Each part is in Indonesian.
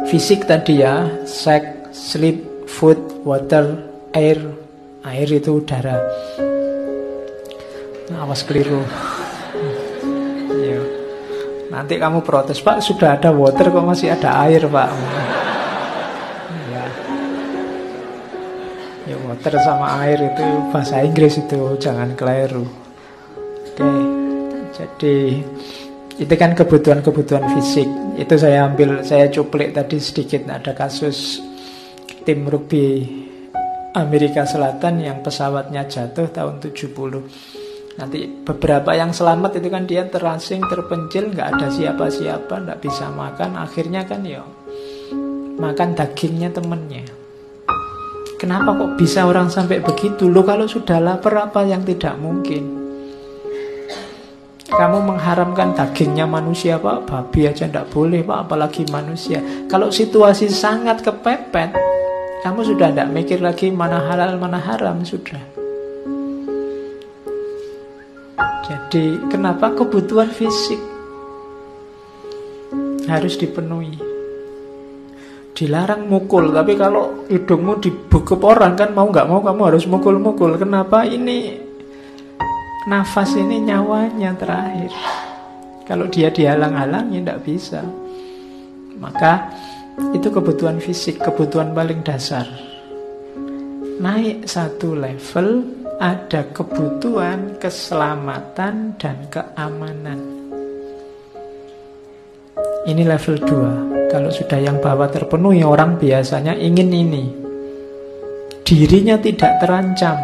Fisik tadi ya, sex, sleep, food, water, air. Air itu udara. Awas keliru. Iya. Nanti kamu protes, Pak, sudah ada water kok masih ada air, Pak. Ya. Ya, water sama air itu bahasa Inggris itu, jangan keliru. Oke. Jadi itu kan kebutuhan-kebutuhan fisik. Itu saya cuplik tadi sedikit. Ada kasus tim rugby Amerika Selatan yang pesawatnya jatuh tahun 70. Nanti beberapa yang selamat itu kan dia terasing, terpencil, nggak ada siapa-siapa, nggak bisa makan. Akhirnya kan ya makan dagingnya temennya. Kenapa kok bisa orang sampai begitu? Loh, kalau sudah lapar apa yang tidak mungkin? Kamu mengharamkan dagingnya manusia, Pak, babi aja nggak boleh, Pak, apalagi manusia. Kalau situasi sangat kepepet, kamu sudah tidak mikir lagi mana halal, mana haram, sudah. Jadi kenapa kebutuhan fisik harus dipenuhi? Dilarang mukul, tapi kalau hidungmu dibekep orang kan mau nggak mau kamu harus mukul-mukul. Kenapa? Ini nafas ini nyawanya terakhir. Kalau dia dihalang-halangi tidak bisa. Maka itu kebutuhan fisik, kebutuhan paling dasar. Naik satu level, ada kebutuhan keselamatan dan keamanan. Ini level 2. Kalau sudah yang bawah terpenuhi, orang biasanya ingin ini. Dirinya tidak terancam,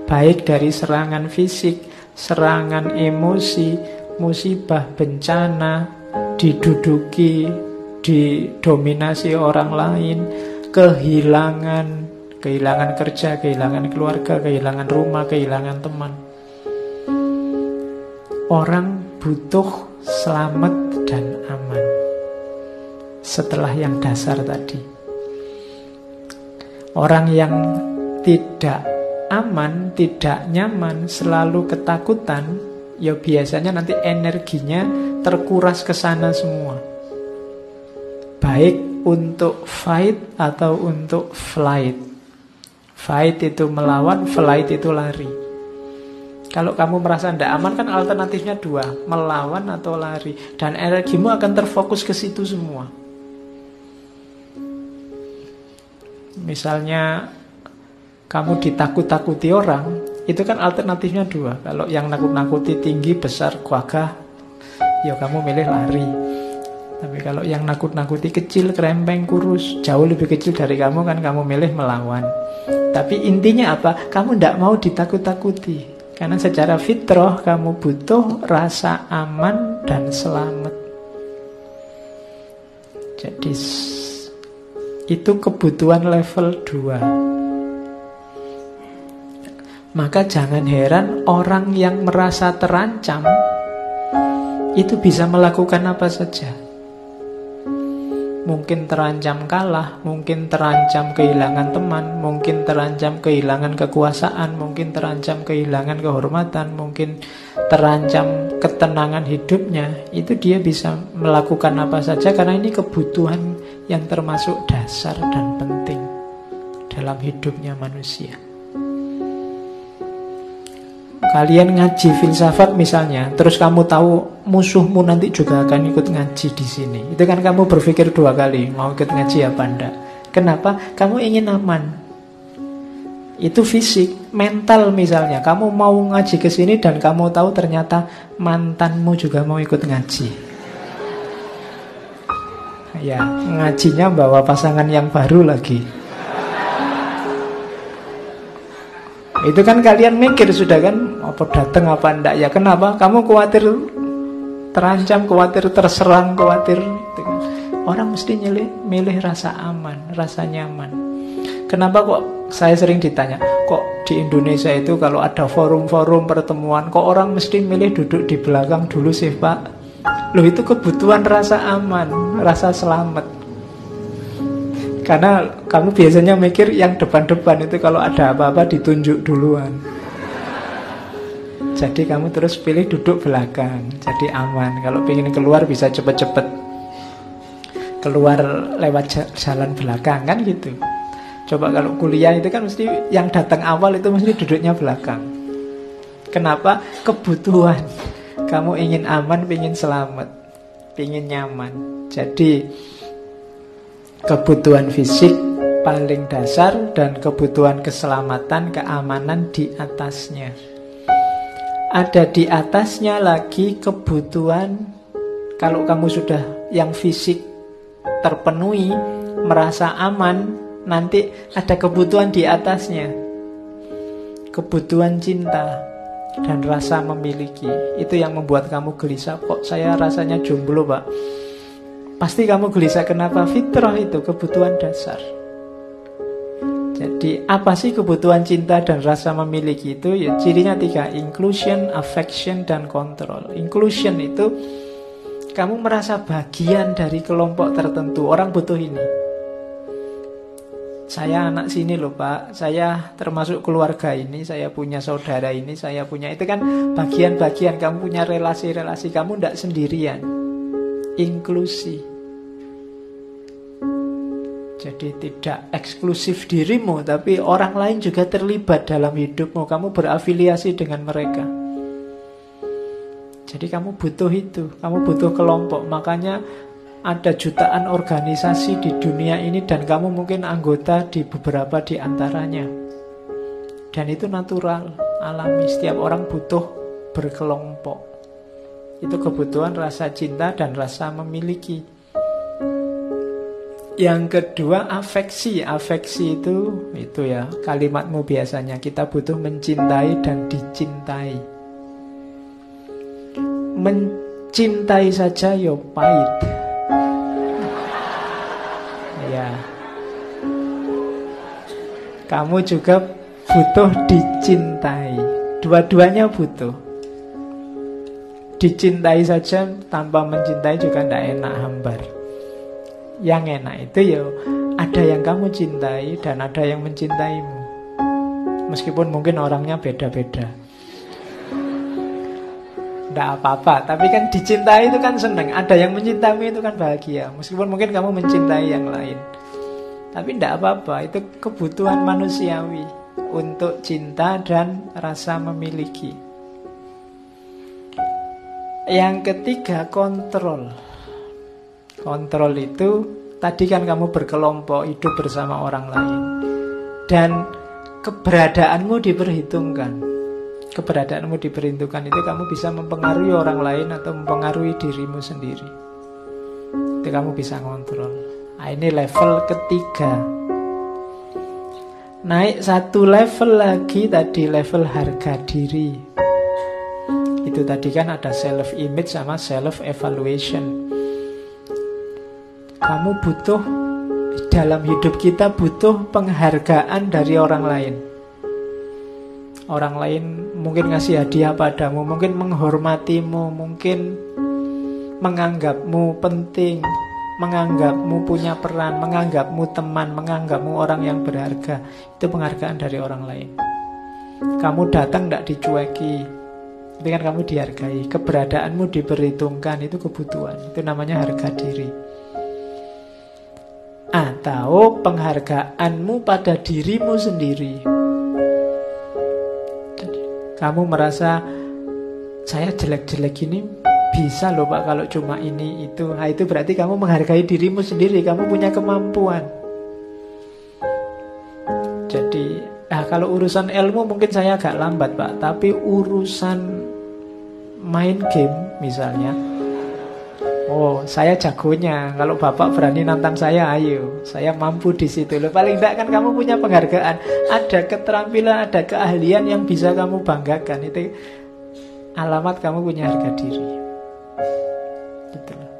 baik dari serangan fisik, serangan emosi, musibah, bencana, diduduki, didominasi orang lain, kehilangan kerja, kehilangan keluarga, kehilangan rumah, kehilangan teman. Orang butuh selamat dan aman. Setelah yang dasar tadi, orang yang tidak aman, tidak nyaman, selalu ketakutan, ya biasanya nanti energinya terkuras ke sana semua. Baik untuk fight atau untuk flight. Fight itu melawan, flight itu lari. Kalau kamu merasa tidak aman kan alternatifnya 2, melawan atau lari. Dan energimu akan terfokus ke situ semua. Misalnya kamu ditakut-takuti orang, itu kan alternatifnya 2. Kalau yang nakut-nakuti tinggi, besar, gagah, ya kamu milih lari. Tapi kalau yang nakut-nakuti kecil, krempeng, kurus, jauh lebih kecil dari kamu, kan kamu milih melawan. Tapi intinya apa? Kamu tidak mau ditakut-takuti. Karena secara fitrah kamu butuh rasa aman dan selamat. Jadi itu kebutuhan level 2. Maka jangan heran orang yang merasa terancam itu bisa melakukan apa saja. Mungkin terancam kalah, mungkin terancam kehilangan teman, mungkin terancam kehilangan kekuasaan, mungkin terancam kehilangan kehormatan, mungkin terancam ketenangan hidupnya. Itu dia bisa melakukan apa saja karena ini kebutuhan yang termasuk dasar dan penting dalam hidupnya manusia. Kalian ngaji filsafat misalnya, terus kamu tahu musuhmu nanti juga akan ikut ngaji di sini. Itu kan kamu berpikir 2 kali mau ikut ngaji apa enggak. Kenapa? Kamu ingin aman. Itu fisik. Mental misalnya, kamu mau ngaji ke sini dan kamu tahu ternyata mantanmu juga mau ikut ngaji. Ya, ngajinya bawa pasangan yang baru lagi. Itu kan kalian mikir sudah kan, apa datang apa enggak ya. Kenapa? Kamu khawatir terancam, khawatir terserang, khawatir. Orang mesti milih rasa aman, rasa nyaman. Kenapa kok saya sering ditanya, kok di Indonesia itu kalau ada forum-forum pertemuan, kok orang mesti milih duduk di belakang dulu sih, Pak? Loh, itu kebutuhan rasa aman, rasa selamat. Karena kamu biasanya mikir yang depan-depan itu kalau ada apa-apa ditunjuk duluan. Jadi kamu terus pilih duduk belakang, jadi aman. Kalau pengen keluar bisa cepet-cepet. keluar lewat jalan belakang kan gitu. Coba kalau kuliah itu kan mesti yang datang awal itu mesti duduknya belakang. Kenapa? Kebutuhan. Kamu ingin aman, ingin selamat, ingin nyaman. Jadi kebutuhan fisik paling dasar dan kebutuhan keselamatan, keamanan di atasnya. Ada di atasnya lagi kebutuhan, kalau kamu sudah yang fisik terpenuhi, merasa aman, nanti ada kebutuhan di atasnya. Kebutuhan cinta dan rasa memiliki. Itu yang membuat kamu gelisah. Kok saya rasanya jomblo, Pak? Pasti kamu gelisah. Kenapa? Fitrah itu kebutuhan dasar. Jadi apa sih kebutuhan cinta dan rasa memiliki itu? Ya, cirinya 3. Inclusion, affection, dan control. Inclusion itu kamu merasa bagian dari kelompok tertentu. Orang butuh ini. Saya anak sini loh, Pak. Saya termasuk keluarga ini. Saya punya saudara ini. Saya punya. Itu kan bagian-bagian. Kamu punya relasi-relasi. Kamu tidak sendirian. Inklusi. Jadi tidak eksklusif dirimu, tapi orang lain juga terlibat dalam hidupmu. Kamu berafiliasi dengan mereka. Jadi kamu butuh itu. Kamu butuh kelompok. Makanya ada jutaan organisasi di dunia ini dan kamu mungkin anggota di beberapa di antaranya. Dan itu natural, alami. Setiap orang butuh berkelompok. Itu kebutuhan rasa cinta dan rasa memiliki. Yang kedua, afeksi. Afeksi itu ya kalimatmu biasanya. Kita butuh mencintai dan dicintai. Mencintai saja ya pahit. Ya. Kamu juga butuh dicintai. Dua-duanya butuh. Dicintai saja tanpa mencintai juga tidak enak, hambar. Yang enak itu ya ada yang kamu cintai dan ada yang mencintaimu. Meskipun mungkin orangnya beda-beda. Tidak apa-apa, tapi kan dicintai itu kan senang. Ada yang mencintaimu itu kan bahagia. Meskipun mungkin kamu mencintai yang lain, tapi tidak apa-apa. Itu kebutuhan manusiawi untuk cinta dan rasa memiliki. Yang ketiga, kontrol. Kontrol itu tadi kan kamu berkelompok, hidup bersama orang lain, dan keberadaanmu diperhitungkan. Keberadaanmu diperhitungkan itu kamu bisa mempengaruhi orang lain atau mempengaruhi dirimu sendiri. Itu kamu bisa kontrol. Nah, ini level ketiga. Naik satu level lagi tadi, level harga diri. Itu tadi kan ada self image sama self evaluation. Kamu butuh, dalam hidup kita butuh penghargaan dari orang lain. Orang lain mungkin ngasih hadiah padamu, mungkin menghormatimu, mungkin menganggapmu penting, menganggapmu punya peran, menganggapmu teman, menganggapmu orang yang berharga. Itu penghargaan dari orang lain. Kamu datang tidak dicueki, itu kan kamu dihargai. Keberadaanmu diperhitungkan, itu kebutuhan. Itu namanya harga diri. Atau penghargaanmu pada dirimu sendiri. Kamu merasa saya jelek-jelek ini bisa loh Pak kalau cuma ini itu. Nah itu berarti kamu menghargai dirimu sendiri. Kamu punya kemampuan. Jadi kalau urusan ilmu mungkin saya agak lambat Pak. Tapi urusan main game misalnya, oh saya jagonya. Kalau Bapak berani nantang saya, ayo. Saya mampu di situ loh. Paling tidak kan kamu punya penghargaan. Ada keterampilan, ada keahlian yang bisa kamu banggakan. Itu alamat kamu punya harga diri. Gitu loh.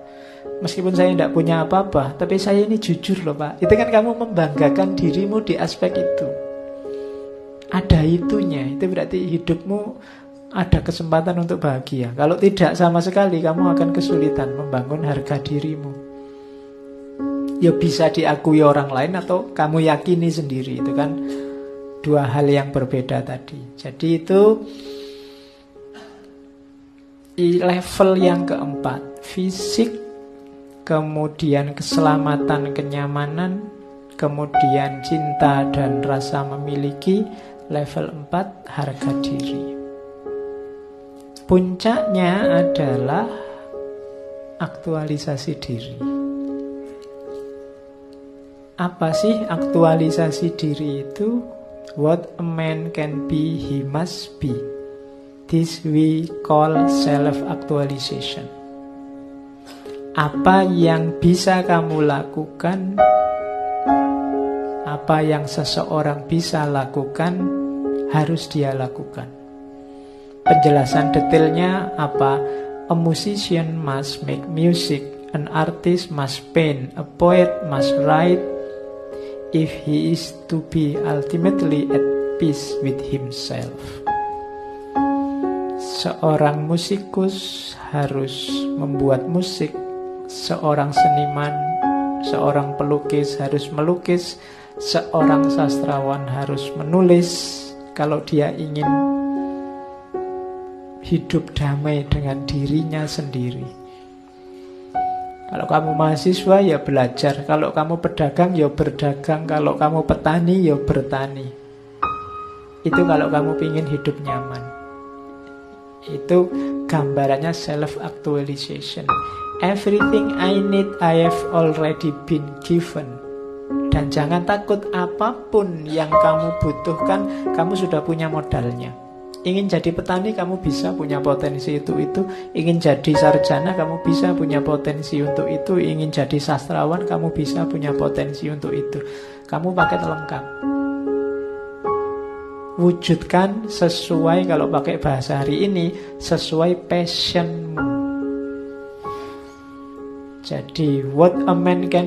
Meskipun saya tidak punya apa-apa, tapi saya ini jujur loh Pak. Itu kan kamu membanggakan dirimu di aspek itu. Ada itunya. Itu berarti hidupmu ada kesempatan untuk bahagia. Kalau tidak sama sekali, kamu akan kesulitan membangun harga dirimu. Ya bisa diakui orang lain atau kamu yakini sendiri. Itu kan dua hal yang berbeda tadi. Jadi itu level yang keempat. Fisik, kemudian keselamatan, kenyamanan, kemudian cinta dan rasa memiliki, level 4 harga diri. Puncaknya adalah aktualisasi diri. Apa sih aktualisasi diri itu? What a man can be, he must be. This we call self-actualization. Apa yang bisa kamu lakukan, apa yang seseorang bisa lakukan, harus dia lakukan. Penjelasan detailnya apa? A musician must make music, an artist must paint, a poet must write, if he is to be ultimately at peace with himself. Seorang musikus harus membuat musik, seorang seniman, seorang pelukis harus melukis, seorang sastrawan harus menulis kalau dia ingin hidup damai dengan dirinya sendiri. Kalau kamu mahasiswa ya belajar, kalau kamu pedagang ya berdagang, kalau kamu petani ya bertani. Itu kalau kamu ingin hidup nyaman. Itu gambarannya self-actualization. Everything I need I have already been given. Dan jangan takut, apapun yang kamu butuhkan, kamu sudah punya modalnya. Ingin jadi petani, kamu bisa punya potensi itu. Ingin jadi sarjana, kamu bisa punya potensi untuk itu. Ingin jadi sastrawan, kamu bisa punya potensi untuk itu. Kamu paket lengkap. Wujudkan sesuai, kalau pakai bahasa hari ini, sesuai passionmu. Jadi, what a man can